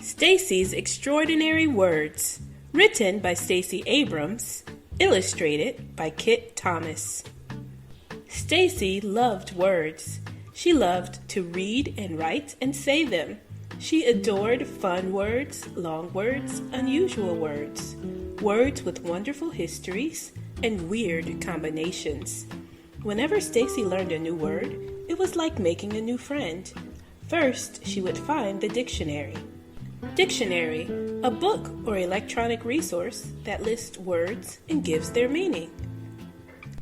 Stacy's Extraordinary Words, written by Stacey Abrams, illustrated by Kit Thomas. Stacy loved words. She loved to read and write and say them. She adored fun words, long words, unusual words, words with wonderful histories and weird combinations. Whenever Stacy learned a new word, it was like making a new friend. First, she would find the dictionary. Dictionary, a book or electronic resource that lists words and gives their meaning.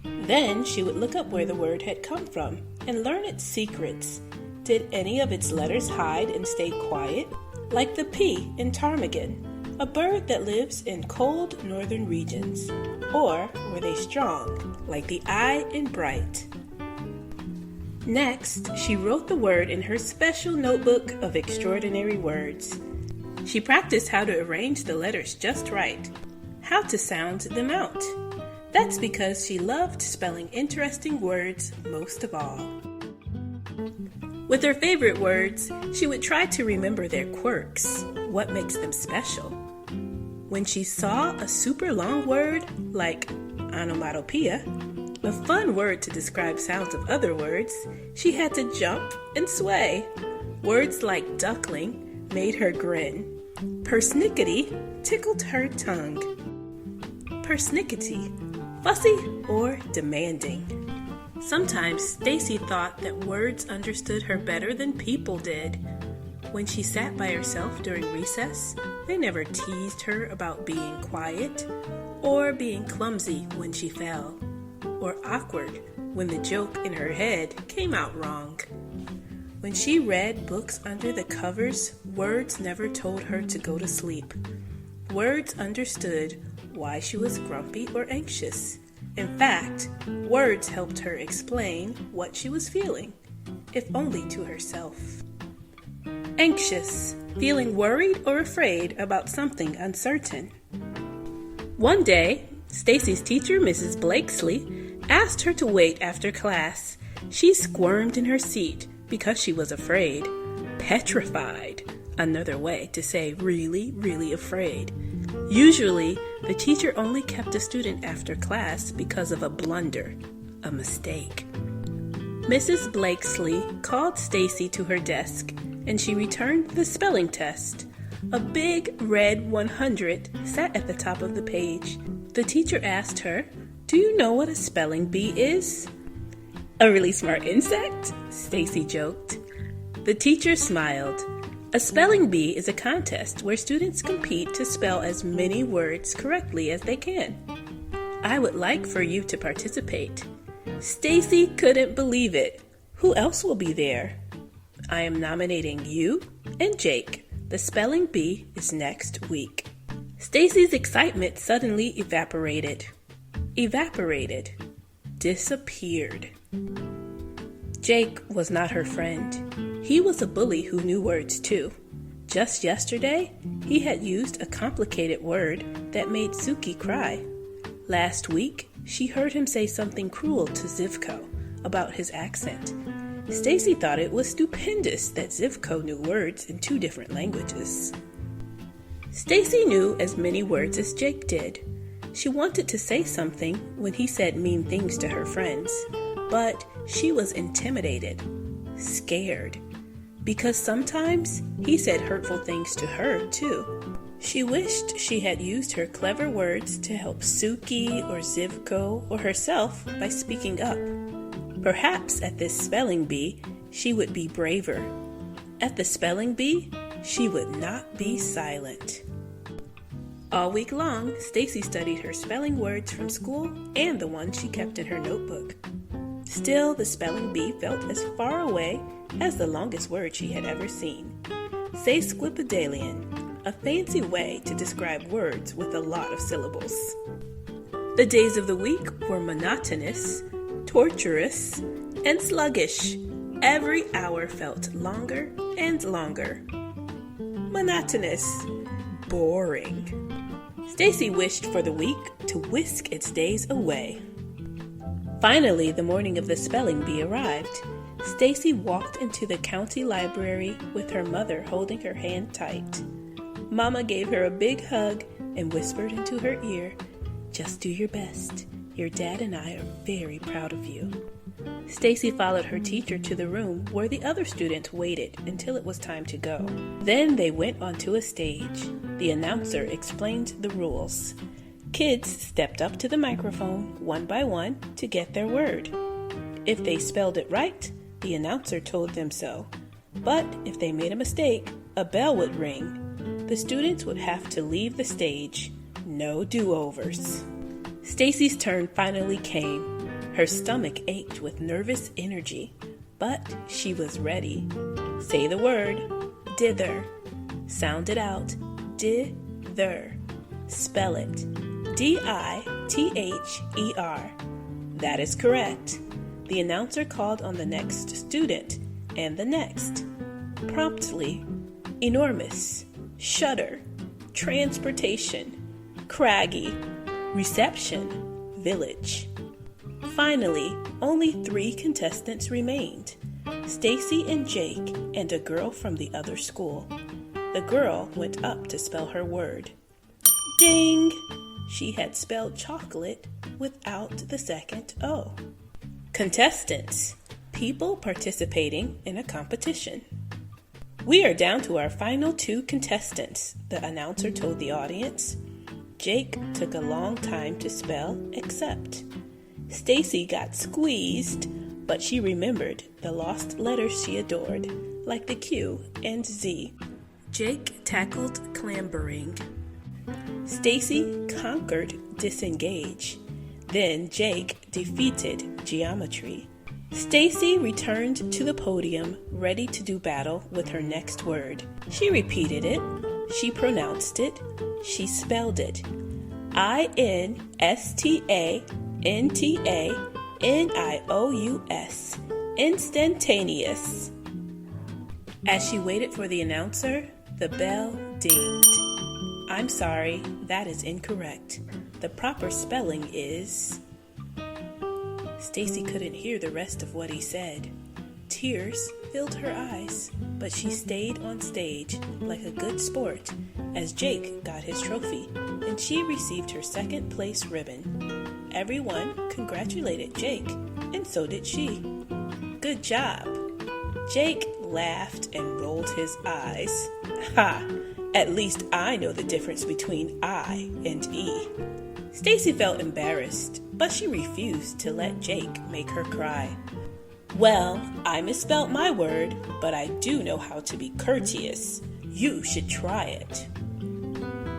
Then she would look up where the word had come from and learn its secrets. Did any of its letters hide and stay quiet? Like the P in ptarmigan, a bird that lives in cold northern regions. Or were they strong, like the I in bright? Next, she wrote the word in her special notebook of extraordinary words. She practiced how to arrange the letters just right, how to sound them out. That's because she loved spelling interesting words most of all. With her favorite words, she would try to remember their quirks, what makes them special. When she saw a super long word like onomatopoeia, a fun word to describe sounds of other words, she had to jump and sway. Words like duckling made her grin. Persnickety tickled her tongue. Persnickety, fussy or demanding. Sometimes Stacy thought that words understood her better than people did. When she sat by herself during recess, they never teased her about being quiet, or being clumsy when she fell, or awkward when the joke in her head came out wrong. When she read books under the covers, words never told her to go to sleep. Words understood why she was grumpy or anxious. In fact, words helped her explain what she was feeling, if only to herself. Anxious, feeling worried or afraid about something uncertain. One day, Stacy's teacher, Mrs. Blakesley, asked her to wait after class. She squirmed in her seat because she was afraid. Petrified, another way to say really, really afraid. Usually, the teacher only kept a student after class because of a blunder, a mistake. Mrs. Blakesley called Stacy to her desk, and she returned the spelling test. A big red 100 sat at the top of the page. The teacher asked her, "Do you know what a spelling bee is?" "A really smart insect?" Stacy joked. The teacher smiled. A spelling bee is a contest where students compete to spell as many words correctly as they can. I would like for you to participate. Stacy couldn't believe it. Who else will be there? I am nominating you and Jake. The spelling bee is next week. Stacy's excitement suddenly evaporated. Disappeared. Jake was not her friend. He was a bully who knew words too. Just yesterday, he had used a complicated word that made Suki cry. Last week, she heard him say something cruel to Zivko about his accent. Stacy thought it was stupendous that Zivko knew words in 2 different languages. Stacy knew as many words as Jake did. She wanted to say something when he said mean things to her friends, but she was intimidated, scared, because sometimes he said hurtful things to her too. She wished she had used her clever words to help Suki or Zivko or herself by speaking up. Perhaps at this spelling bee, she would be braver. At the spelling bee, she would not be silent. All week long, Stacy studied her spelling words from school and the ones she kept in her notebook. Still, the spelling bee felt as far away as the longest word she had ever seen. Sesquipedalian, a fancy way to describe words with a lot of syllables. The days of the week were monotonous, torturous, and sluggish. Every hour felt longer and longer. Monotonous, boring. Stacy wished for the week to whisk its days away. Finally, the morning of the spelling bee arrived. Stacy walked into the county library with her mother holding her hand tight. Mama gave her a big hug and whispered into her ear, "Just do your best. Your dad and I are very proud of you." Stacy followed her teacher to the room where the other students waited until it was time to go. Then they went onto a stage. The announcer explained the rules. Kids stepped up to the microphone one by one to get their word. If they spelled it right, the announcer told them so. But if they made a mistake, a bell would ring. The students would have to leave the stage. No do-overs. Stacy's turn finally came. Her stomach ached with nervous energy, but she was ready. Say the word, dither. Sound it out, dither. Spell it, D-I-T-H-E-R. That is correct. The announcer called on the next student and the next. Promptly, enormous, shudder, transportation, craggy, reception, village. Finally, only 3 contestants remained, Stacy and Jake and a girl from the other school. The girl went up to spell her word. Ding! She had spelled chocolate without the second O. Contestants, people participating in a competition. We are down to our final 2 contestants, the announcer told the audience. Jake took a long time to spell accept. Stacy got squeezed, but she remembered the lost letters she adored, like the Q and Z. Jake tackled clambering. Stacy conquered disengage. Then Jake defeated geometry. Stacy returned to the podium, ready to do battle with her next word. She repeated it. She pronounced it. She spelled it. INSTANTANIOUS. Instantaneous. As she waited for the announcer, the bell dinged. I'm sorry, that is incorrect. The proper spelling is... Stacy couldn't hear the rest of what he said. Tears filled her eyes, but she stayed on stage like a good sport as Jake got his trophy and she received her second place ribbon. Everyone congratulated Jake, and so did she. Good job! Jake laughed and rolled his eyes. Ha! At least I know the difference between I and E. Stacy felt embarrassed, but she refused to let Jake make her cry. Well, I misspelled my word, but I do know how to be courteous. You should try it.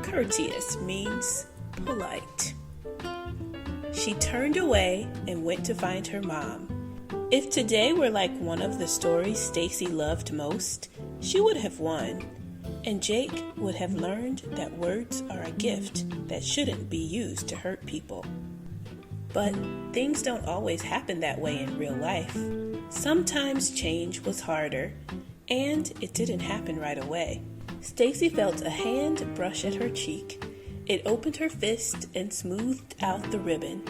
Courteous means polite. She turned away and went to find her mom. If today were like one of the stories Stacy loved most, she would have won. And Jake would have learned that words are a gift that shouldn't be used to hurt people. But things don't always happen that way in real life. Sometimes change was harder, and it didn't happen right away. Stacy felt a hand brush at her cheek. It opened her fist and smoothed out the ribbon.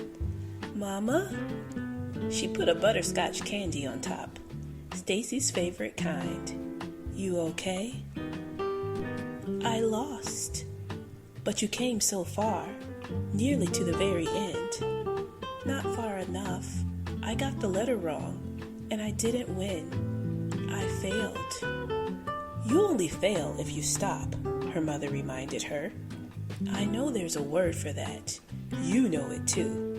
Mama? She put a butterscotch candy on top. Stacy's favorite kind. You okay? I lost. But you came so far, nearly to the very end. Not far enough. I got the letter wrong, and I didn't win. I failed. You only fail if you stop, her mother reminded her. I know there's a word for that. You know it too.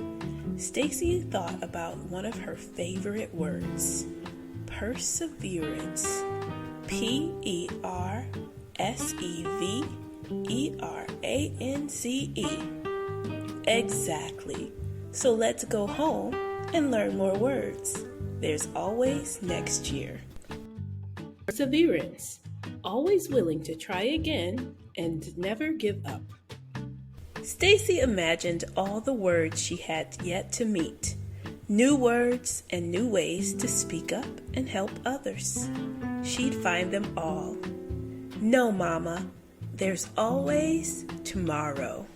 Stacy thought about one of her favorite words. Perseverance. Perseverance. Exactly. So let's go home and learn more words. There's always next year. Perseverance. Always willing to try again and never give up. Stacy imagined all the words she had yet to meet. New words and new ways to speak up and help others. She'd find them all. No, Mama, there's always tomorrow.